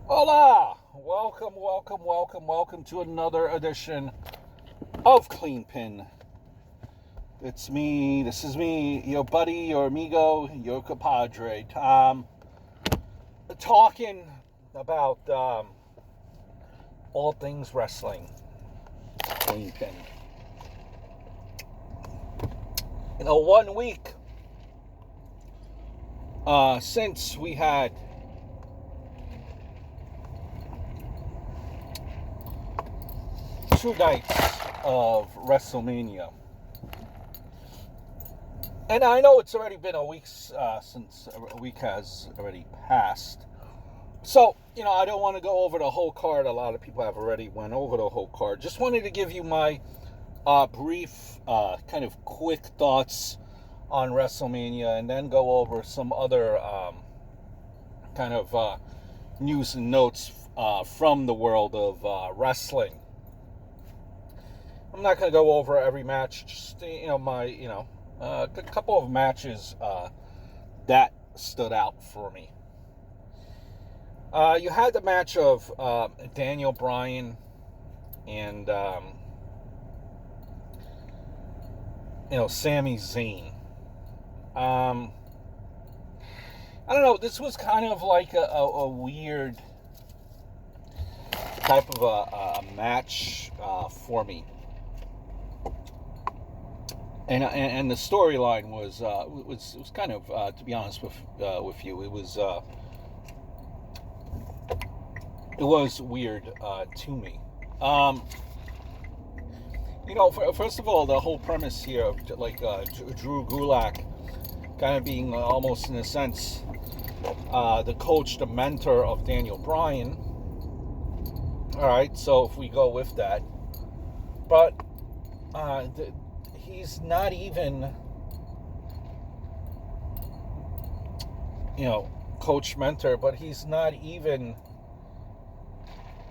Hola! Welcome to another edition of Cleanpin. This is me, your buddy, your amigo, your compadre, Tom, talking about all things wrestling. Cleanpin. 1 week since we had two nights of WrestleMania. And I know it's already been a week since a week has already passed. So, I don't want to go over the whole card. A lot of people have already went over the whole card. Just wanted to give you my brief, kind of quick thoughts on WrestleMania and then go over some other kind of news and notes from the world of wrestling. I'm not going to go over every match, just, a couple of matches that stood out for me. You had the match of Daniel Bryan and, Sami Zayn. I don't know, this was kind of like a weird type of a match for me. And the storyline was kind of, to be honest with you, it was weird to me. First of all, the whole premise here of Drew Gulak kind of being almost in a sense the coach, the mentor of Daniel Bryan. All right, so if we go with that, but he's not even, coach mentor, but he's not even,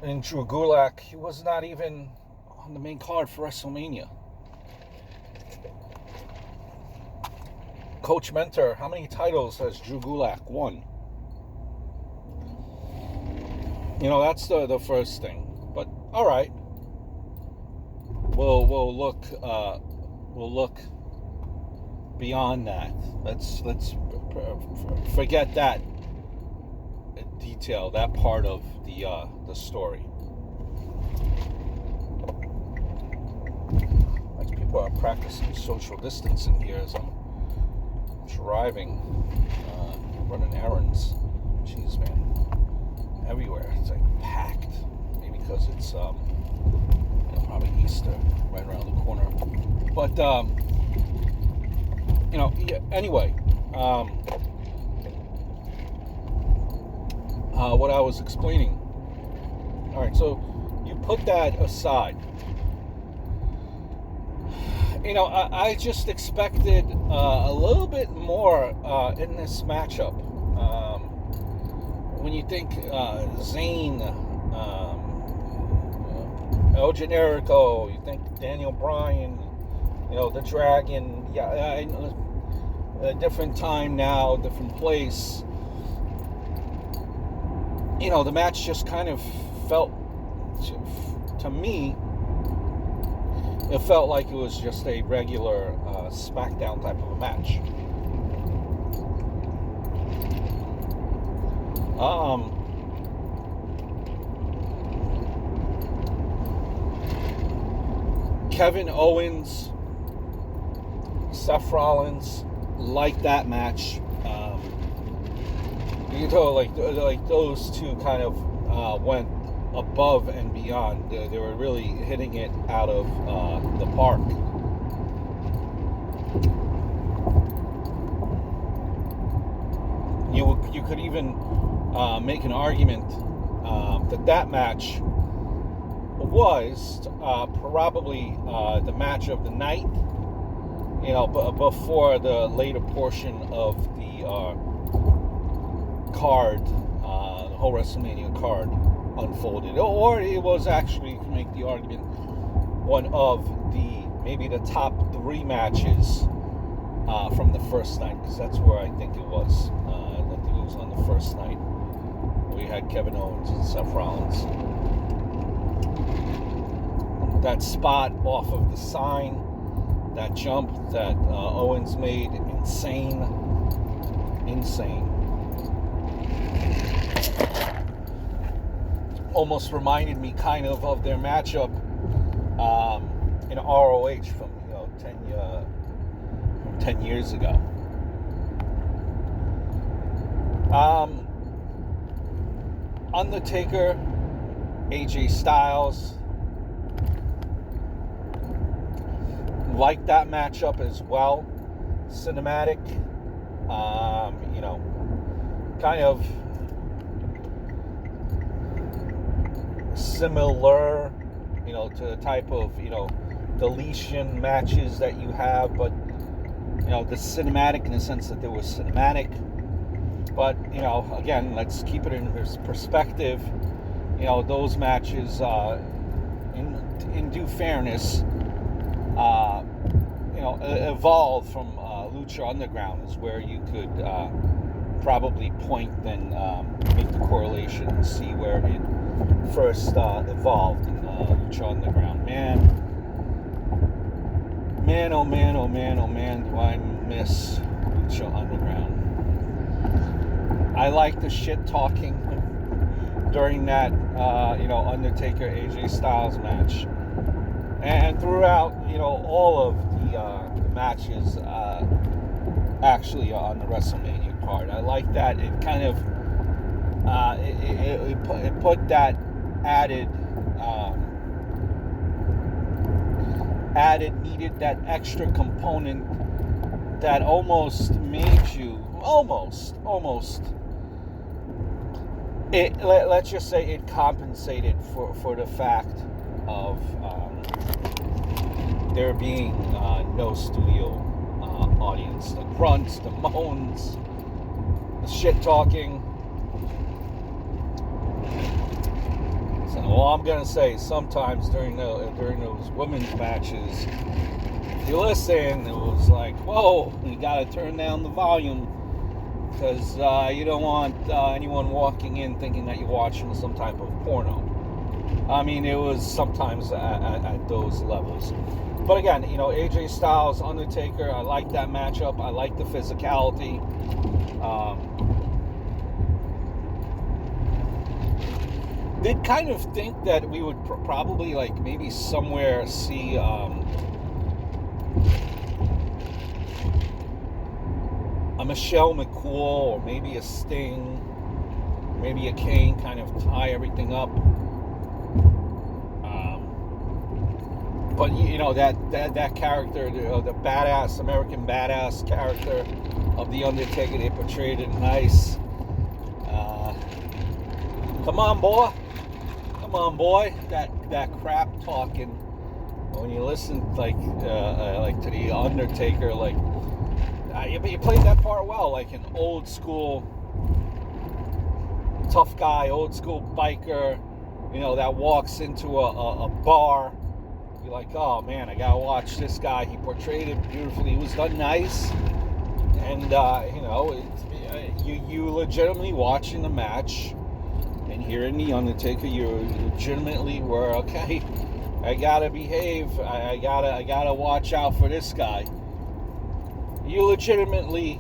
in Drew Gulak, he was not even on the main card for WrestleMania. Coach mentor, how many titles has Drew Gulak won? That's the first thing. But all right, we'll look beyond that. Let's forget that detail, that part of the story. As people are practicing social distancing here as I'm driving, running errands. Jeez, man, everywhere it's like packed. Maybe because it's probably Easter right around the corner. But anyway, what I was explaining. All right, so you put that aside. I just expected a little bit more in this matchup. When you think Zayn, El Generico, you think Daniel Bryan, the Dragon. Yeah, I know, a different time now, different place. The match just kind of felt, to me, it felt like it was just a regular SmackDown type of a match. Kevin Owens, Seth Rollins, like that match. Like those two kind of went above and beyond. They were really hitting it out of the park. You could even make an argument that match was probably the match of the night, before the later portion of the card, the whole WrestleMania card unfolded. Or it was actually, you can make the argument, one of maybe the top three matches from the first night, because that's where I think it was. I think it was on the first night, we had Kevin Owens and Seth Rollins. That spot off of the sign, that jump that Owens made, insane. Almost reminded me kind of their matchup in ROH from 10 years ago. Undertaker, AJ Styles, like that matchup as well. Cinematic, kind of similar, to the type of, deletion matches that you have, but, the cinematic in the sense that there was cinematic. But, again, let's keep it in perspective. Those matches, in due fairness, evolved from Lucha Underground, is where you could probably point and make the correlation and see where it first evolved in Lucha Underground. Man, oh man, oh man, oh man, do I miss Lucha Underground. I like the shit talking during that, Undertaker AJ Styles match. And throughout, all of the matches actually on the WrestleMania card. I like that. It kind of, it put that needed that extra component that almost made you, let's just say it compensated for the fact of there being no studio audience. The grunts, the moans, the shit talking. So all I'm gonna say, sometimes during those women's matches, if you listen, it was like, whoa, you gotta turn down the volume, because you don't want anyone walking in thinking that you're watching some type of porno. I mean, it was sometimes at those levels. But again, AJ Styles, Undertaker, I like that matchup. I like the physicality. Did kind of think that we would probably, maybe somewhere see a Michelle McCool, or maybe a Sting, maybe a Kane, kind of tie everything up. But that character, the badass, American badass character of the Undertaker, they portrayed it nice. Come on, boy. That crap talking. When you listen to the Undertaker, you played that part well, like an old school tough guy, old school biker, that walks into a bar. You're like, oh man, I gotta watch this guy. He portrayed it beautifully. He was done nice, and you legitimately watching the match and hearing the Undertaker. You legitimately were, okay, I gotta behave. I gotta watch out for this guy. You legitimately,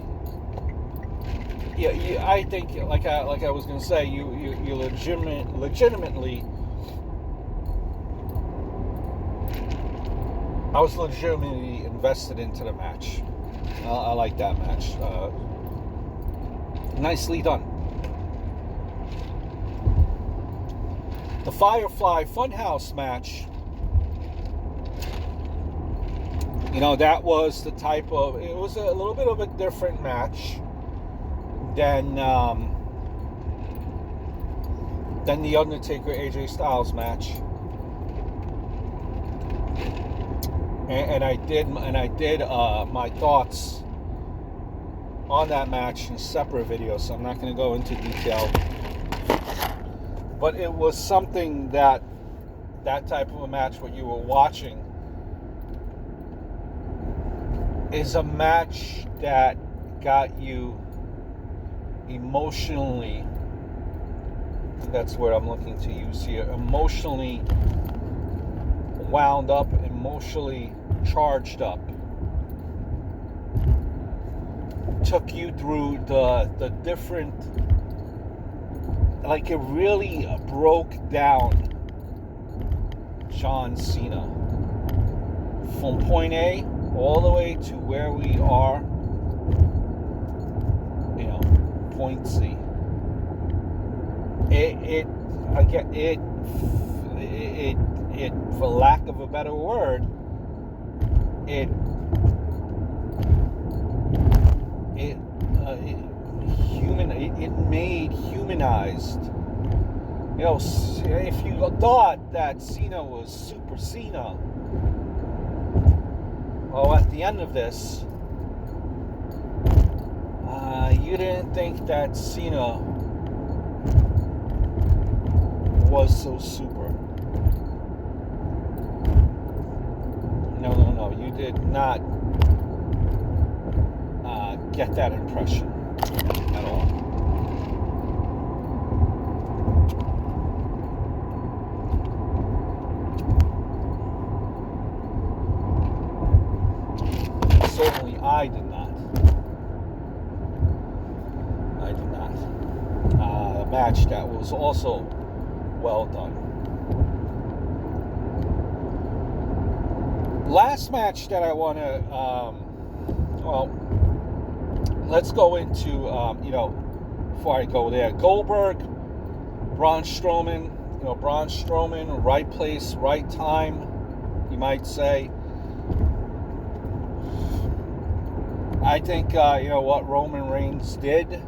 I think, like I was gonna say, you legitimately. I was legitimately invested into the match. I like that match. Nicely done. The Firefly Funhouse match. That was the type of... It was a little bit of a different match than the Undertaker AJ Styles match. And I did my thoughts on that match in a separate video, so I'm not going to go into detail. But it was something that type of a match, what you were watching, is a match that got you emotionally That's what I'm looking to use here. Emotionally wound up, emotionally charged up. Took you through the different, like, it really broke down John Cena from point A all the way to where we are, point C. It for lack of a better word, it made humanized. If you thought that Cena was Super Cena, well, at the end of this, you didn't think that Cena was so super. No, you did not get that impression at all. Certainly I did not. A match that was also well done. Last match that I want to, let's go into, before I go there, Goldberg, Braun Strowman, right place, right time, you might say. I think, what Roman Reigns did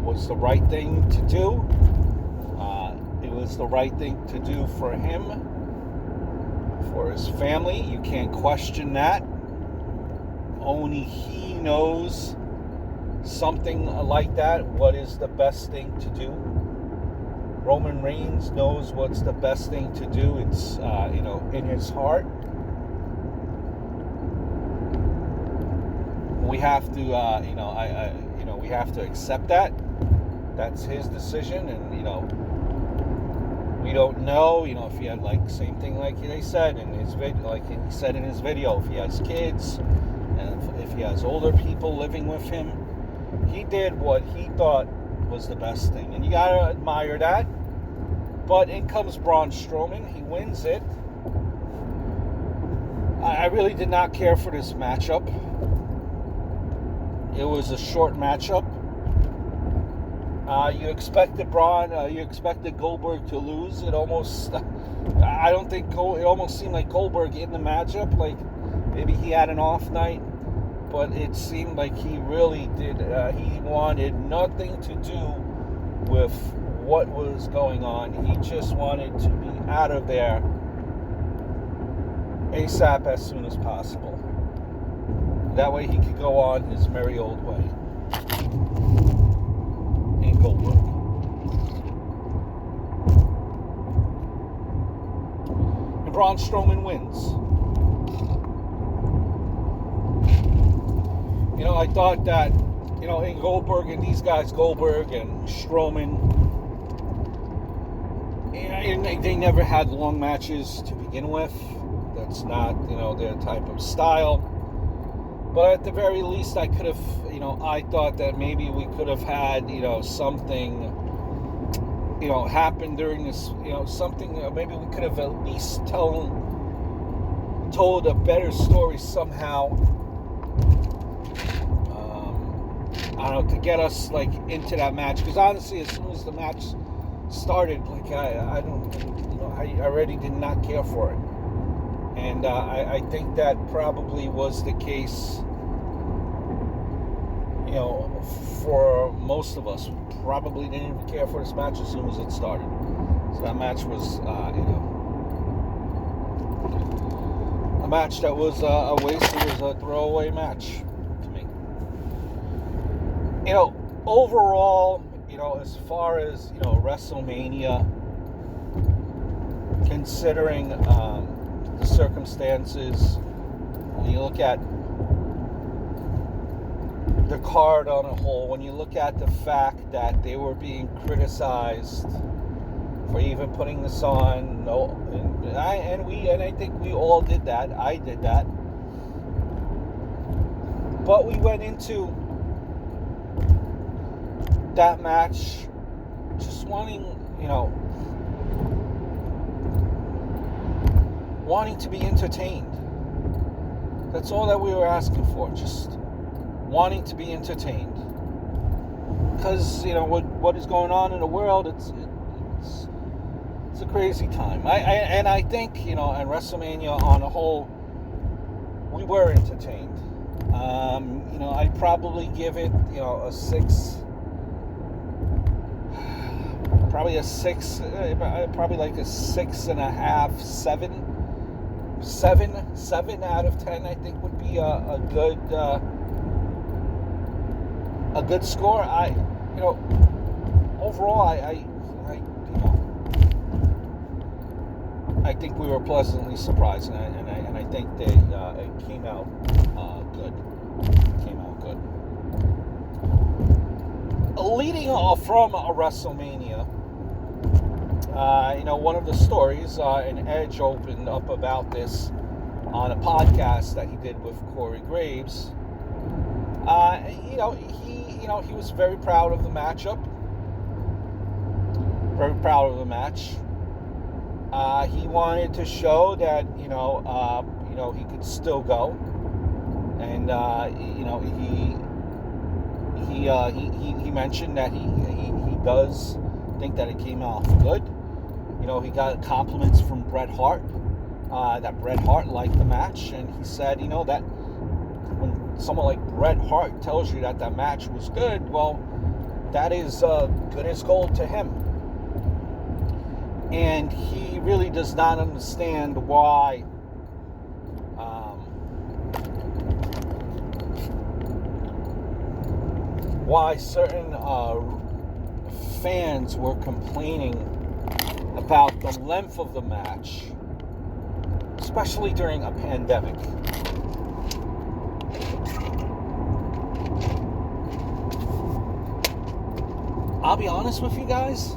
was the right thing to do. It was the right thing to do for him, for his family. You can't question that. Only he knows something like that, what is the best thing to do. Roman Reigns knows what's the best thing to do. It's, in his heart. We have to, we have to accept that. That's his decision, and we don't know, if he had, like, same thing like they said in his video, like he said in his video, if he has kids and if he has older people living with him. He did what he thought was the best thing, and you gotta admire that. But in comes Braun Strowman. He wins it. I really did not care for this matchup. It was a short matchup. You expected Goldberg to lose. It almost, it almost seemed like Goldberg in the matchup, like maybe he had an off night, but it seemed like he really did. He wanted nothing to do with what was going on. He just wanted to be out of there ASAP as soon as possible. That way he could go on his merry old way. In Goldberg. And Braun Strowman wins. I thought that, in Goldberg and these guys, Goldberg and Strowman, they never had long matches to begin with. That's not, their type of style. But at the very least, I could have, I thought that maybe we could have had, something, happen during this, something, maybe we could have at least told a better story somehow. I don't know, to get us, like, into that match. Because honestly, as soon as the match started, like, I already did not care for it. And I think that probably was the case, for most of us. We probably didn't even care for this match as soon as it started. So that match was, a match that was a waste. It was a throwaway match to me. Overall, as far as, WrestleMania, considering the circumstances, you look at the card on a whole, when you look at the fact that they were being criticized for even putting this on, and I think we all did that. I did that. But we went into that match just wanting to be entertained. That's all that we were asking for, just wanting to be entertained. Because, what is going on in the world, it's a crazy time. I think, in WrestleMania on a whole, we were entertained. I'd probably give it, a 6. Probably a 6, probably like a 6.5, 7 out of 10. I think would be a good score. Overall, I think we were pleasantly surprised, and I think it came out good. Leading off from a WrestleMania, one of the stories, and Edge opened up about this on a podcast that he did with Corey Graves. He was very proud of the matchup, very proud of the match. He wanted to show that he could still go, and he mentioned that he does think that it came out good. He got compliments from Bret Hart, that Bret Hart liked the match, and he said, that when someone like Bret Hart tells you that match was good, well, that is good as gold to him. And he really does not understand why certain fans were complaining about the length of the match, especially during a pandemic. I'll be honest with you guys,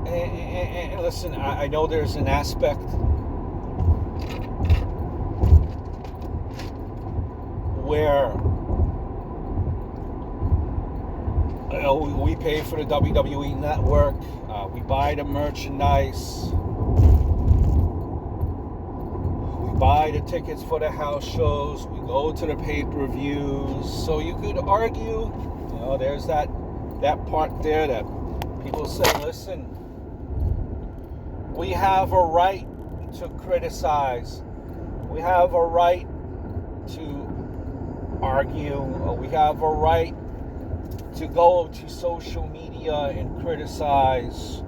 and listen, I know there's an aspect where we pay for the WWE Network, we buy the merchandise, we buy the tickets for the house shows, we go to the pay-per-views. So you could argue, there's that part there that people say, listen, we have a right to criticize, we have a right to argue, we have a right to go to social media and criticize.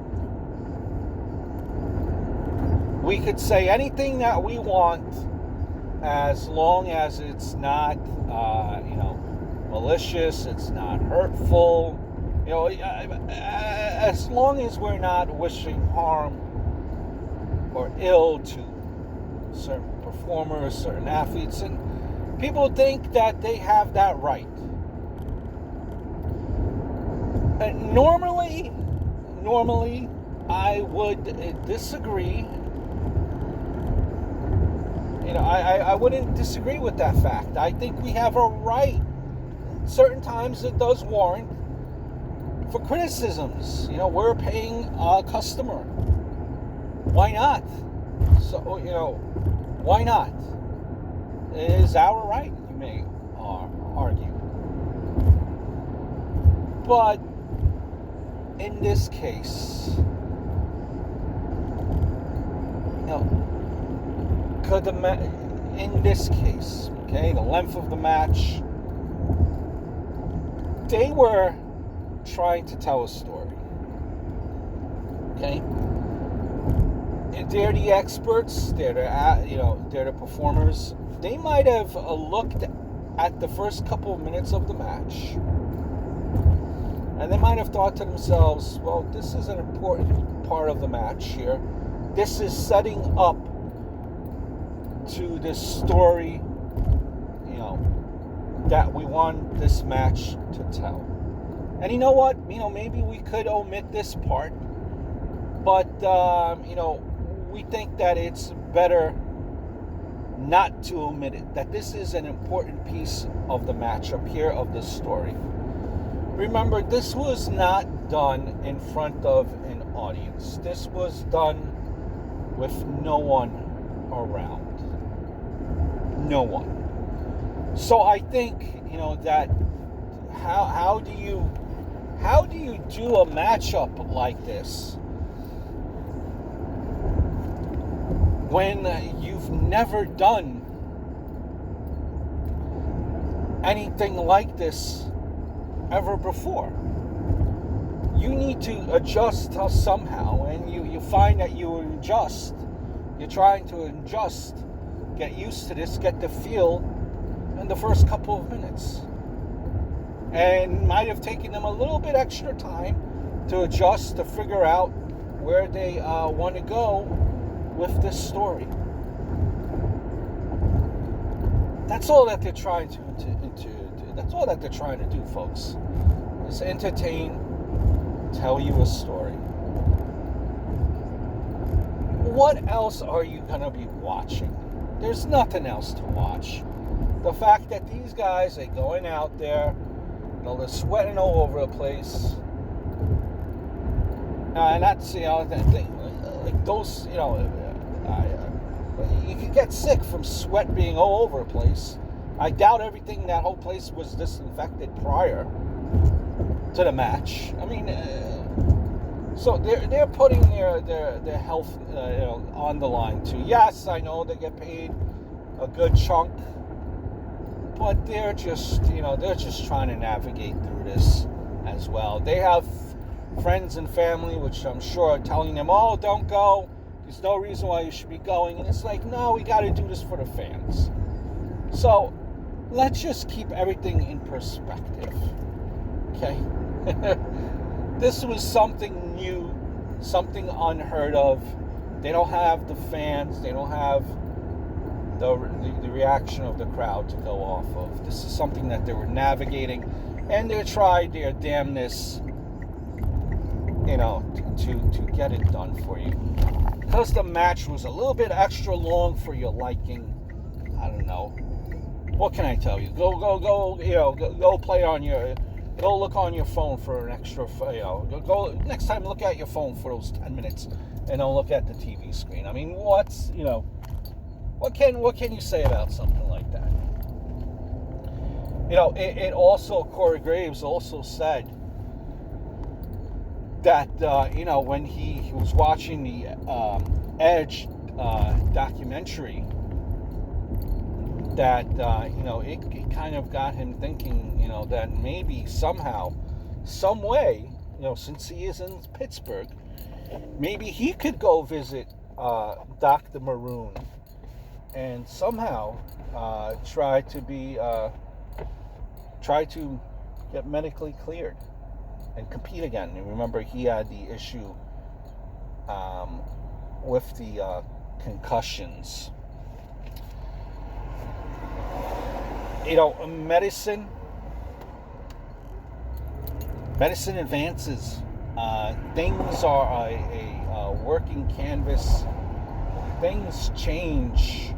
We could say anything that we want as long as it's not, malicious, it's not hurtful, as long as we're not wishing harm or ill to certain performers, certain athletes, and people think that they have that right. Normally, I would disagree. I wouldn't disagree with that fact. I think we have a right. Certain times it does warrant for criticisms. We're paying a customer. Why not? So, why not? It is our right, you may argue. But in this case, in this case, the length of the match, they were trying to tell a story. And they're the experts. They're the performers. They might have looked at the first couple of minutes of the match, and they might have thought to themselves, well, this is an important part of the match here. This is setting up to this story, that we want this match to tell. And you know what? Maybe we could omit this part, but we think that it's better not to omit it. That this is an important piece of the matchup here, of the story. Remember, this was not done in front of an audience. This was done with no one around. No one. So I think, that how do you do a matchup like this when you've never done anything like this ever before? You need to adjust somehow, and you find that you're trying to adjust, get used to this, get the feel in the first couple of minutes. And might have taken them a little bit extra time to adjust, to figure out where they want to go with this story. That's all that they're trying to that's all that they're trying to do, folks. Is entertain, tell you a story. What else are you going to be watching? There's nothing else to watch. The fact that these guys, they're going out there, they're sweating all over the place. And that's, that thing, like those, you could get sick from sweat being all over the place. I doubt everything, that whole place was disinfected prior to the match. I mean, so they're putting their health on the line too. Yes, I know they get paid a good chunk, but they're just trying to navigate through this as well. They have friends and family, which I'm sure are telling them, "Oh, don't go. There's no reason why you should be going." And it's like, no, we got to do this for the fans. So let's just keep everything in perspective, okay? This was something new, something unheard of. They don't have the fans. They don't have the reaction of the crowd to go off of. This is something that they were navigating, and they tried their damnness, to get it done for you. Because the match was a little bit extra long for your liking, I don't know. What can I tell you? Go play on go look on your phone for an extra, go next time, look at your phone for those 10 minutes and don't look at the TV screen. I mean, what can you say about something like that? It also, Corey Graves also said that, when he was watching the Edge documentary, that, it kind of got him thinking, that maybe somehow, some way, since he is in Pittsburgh, maybe he could go visit Dr. Maroon and somehow try to get medically cleared and compete again. And remember, he had the issue with the concussions. Medicine advances. Things are a working canvas. Things change.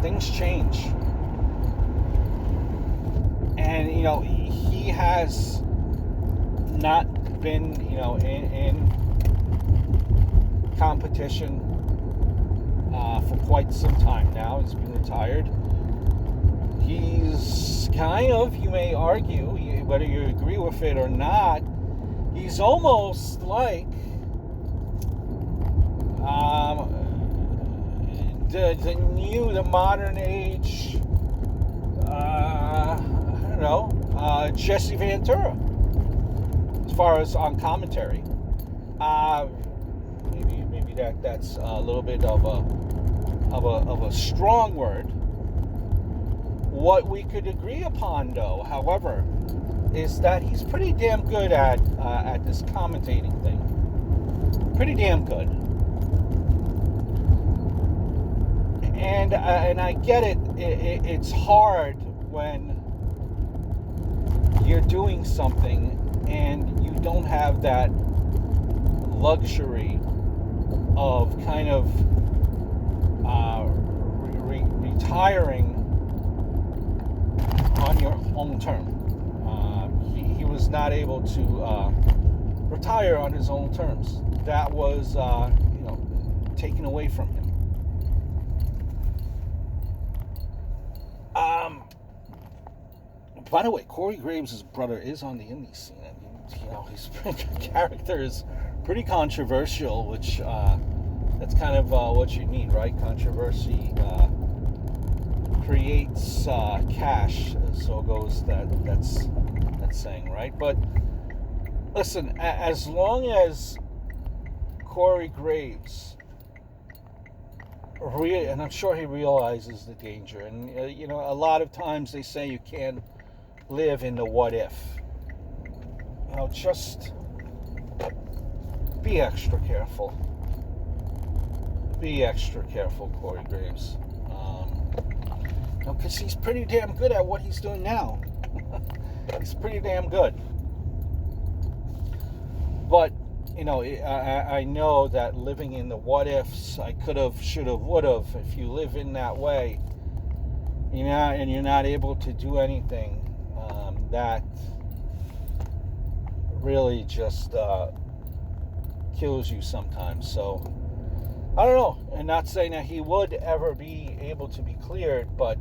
Things change. And, he has not been, in competition for quite some time now. He's been retired. He's kind of, you may argue, whether you agree with it or not, he's almost like the modern age, Jesse Ventura, as far as on commentary. Maybe that's a little bit of a strong word. What we could agree upon, though, however, is that he's pretty damn good at this commentating thing. Pretty damn good. And I get it. It's hard when you're doing something and you don't have that luxury of kind of retiring on your own term. He was not able to retire on his own terms. That was, taken away from him. By the way, Corey Graves' brother is on the indie scene. And, his character is pretty controversial, which that's kind of what you need, right? Controversy creates cash. So goes that saying, right? But listen, as long as Corey Graves, and I'm sure he realizes the danger, and a lot of times they say you can't live in the what if. Just be extra careful. Be extra careful, Corey Graves. Because he's pretty damn good at what he's doing now. He's pretty damn good. But, I know that living in the what ifs, I could have, should have, would have, if you live in that way, and you're not able to do anything, that really just kills you sometimes. So, I don't know. And not saying that he would ever be able to be cleared, but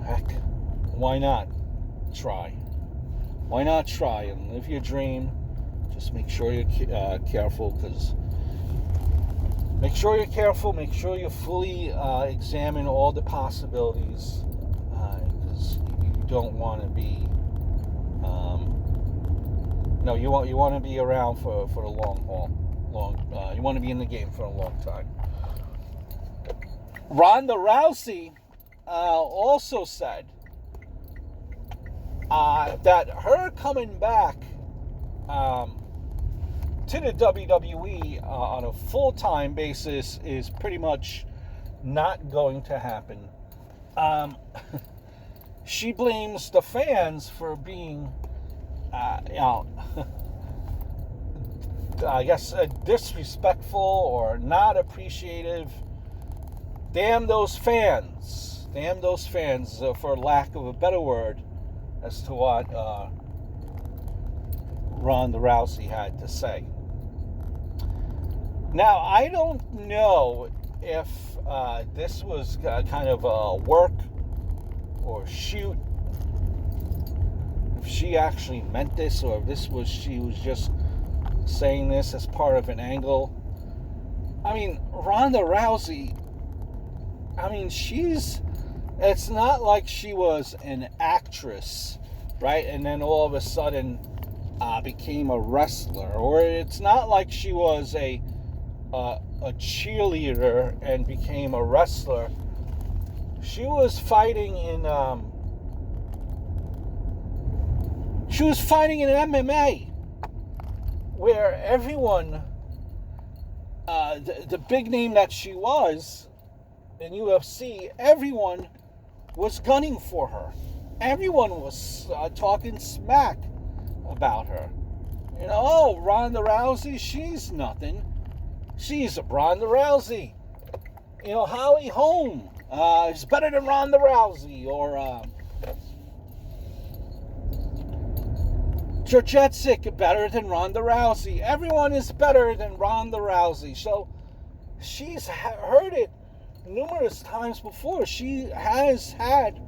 heck, why not try? Why not try and live your dream? Just make sure you're careful, because make sure you're careful. Make sure you fully examine all the possibilities, because you don't want to be. You want to be around for the long haul. You want to be in the game for a long time. Ronda Rousey also said that her coming back to the WWE on a full-time basis is pretty much not going to happen. She blames the fans for being, I guess, disrespectful or not appreciative. Damn those fans. Damn those fans, for lack of a better word, as to what Ronda Rousey had to say. Now, I don't know if this was kind of a work or shoot, if she actually meant this, or if she was just saying this as part of an angle. I mean, Ronda Rousey, it's not like she was an actress, right? And then all of a sudden became a wrestler. Or it's not like she was a cheerleader and became a wrestler. She was fighting in MMA, where everyone, the big name that she was in UFC, everyone was gunning for her. Everyone was talking smack about her. Ronda Rousey, she's nothing. She's Ronda Rousey. Holly Holm is better than Ronda Rousey. Or Jurjetzik better than Ronda Rousey. Everyone is better than Ronda Rousey. So she's heard it numerous times before. She has had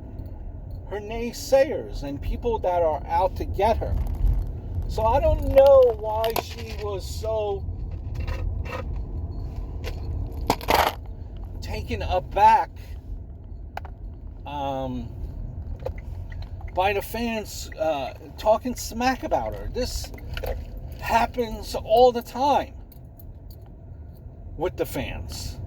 her naysayers and people that are out to get her. So I don't know why she was so taken aback by the fans talking smack about her. This happens all the time with the fans,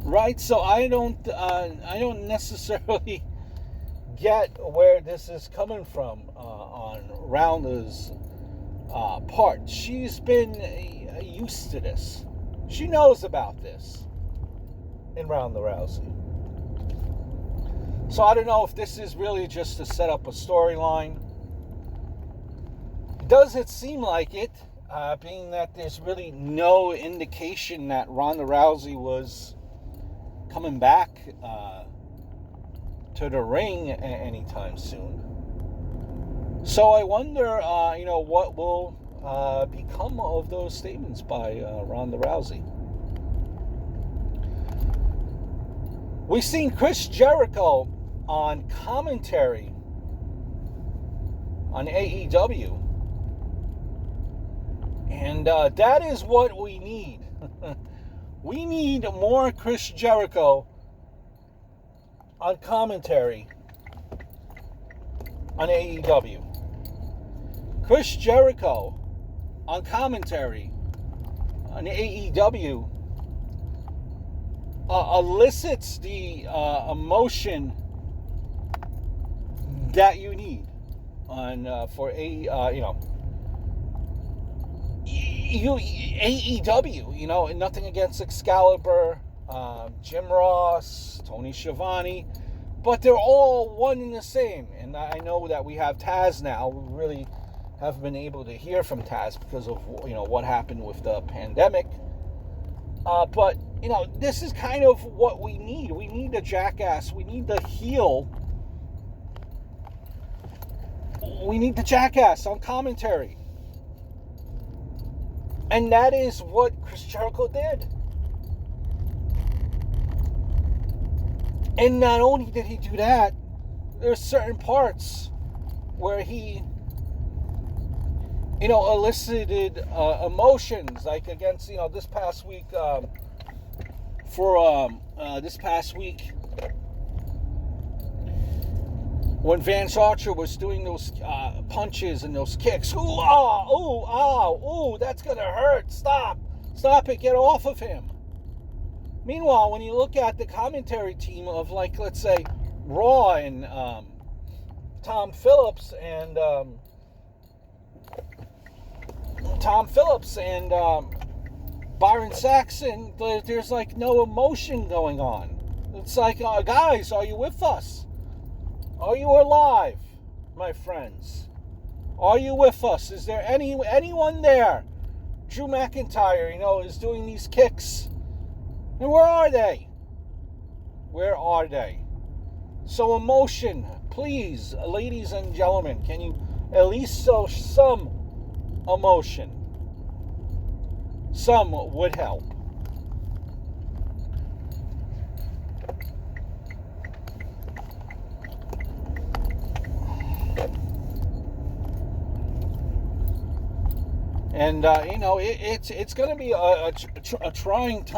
right? So I don't necessarily get where this is coming from on Ronda's part. She's been used to this. She knows about this. in Ronda Rousey. So I don't know if this is really just to set up a storyline. Does it seem like it, being that there's really no indication that Ronda Rousey was coming back to the ring anytime soon. So I wonder, what will become of those statements by Ronda Rousey. We've seen Chris Jericho on commentary on AEW. And that is what we need. We need more Chris Jericho on commentary on AEW. Chris Jericho on commentary on AEW elicits the emotion that you need on for AEW. Nothing against Excalibur, Jim Ross, Tony Schiavone, but they're all one and the same. And I know that we have Taz now. We really haven't been able to hear from Taz because of what happened with the pandemic. But this is kind of what we need. We need the jackass. We need the heel. We need the jackass on commentary. And that is what Chris Jericho did. And not only did he do that, there's certain parts where he, elicited emotions, like against, this past week, when Vance Archer was doing those punches and those kicks. Ooh, that's going to hurt. Stop it, get off of him. Meanwhile, when you look at the commentary team of, let's say, Raw and Tom Phillips and Byron Saxton, there's no emotion going on. It's like, guys, are you with us? Are you alive, my friends? Are you with us? Is there anyone there? Drew McIntyre, is doing these kicks. And where are they? Where are they? So emotion, please, ladies and gentlemen, can you at least show some emotion? Some would help. And, it's going to be a trying time.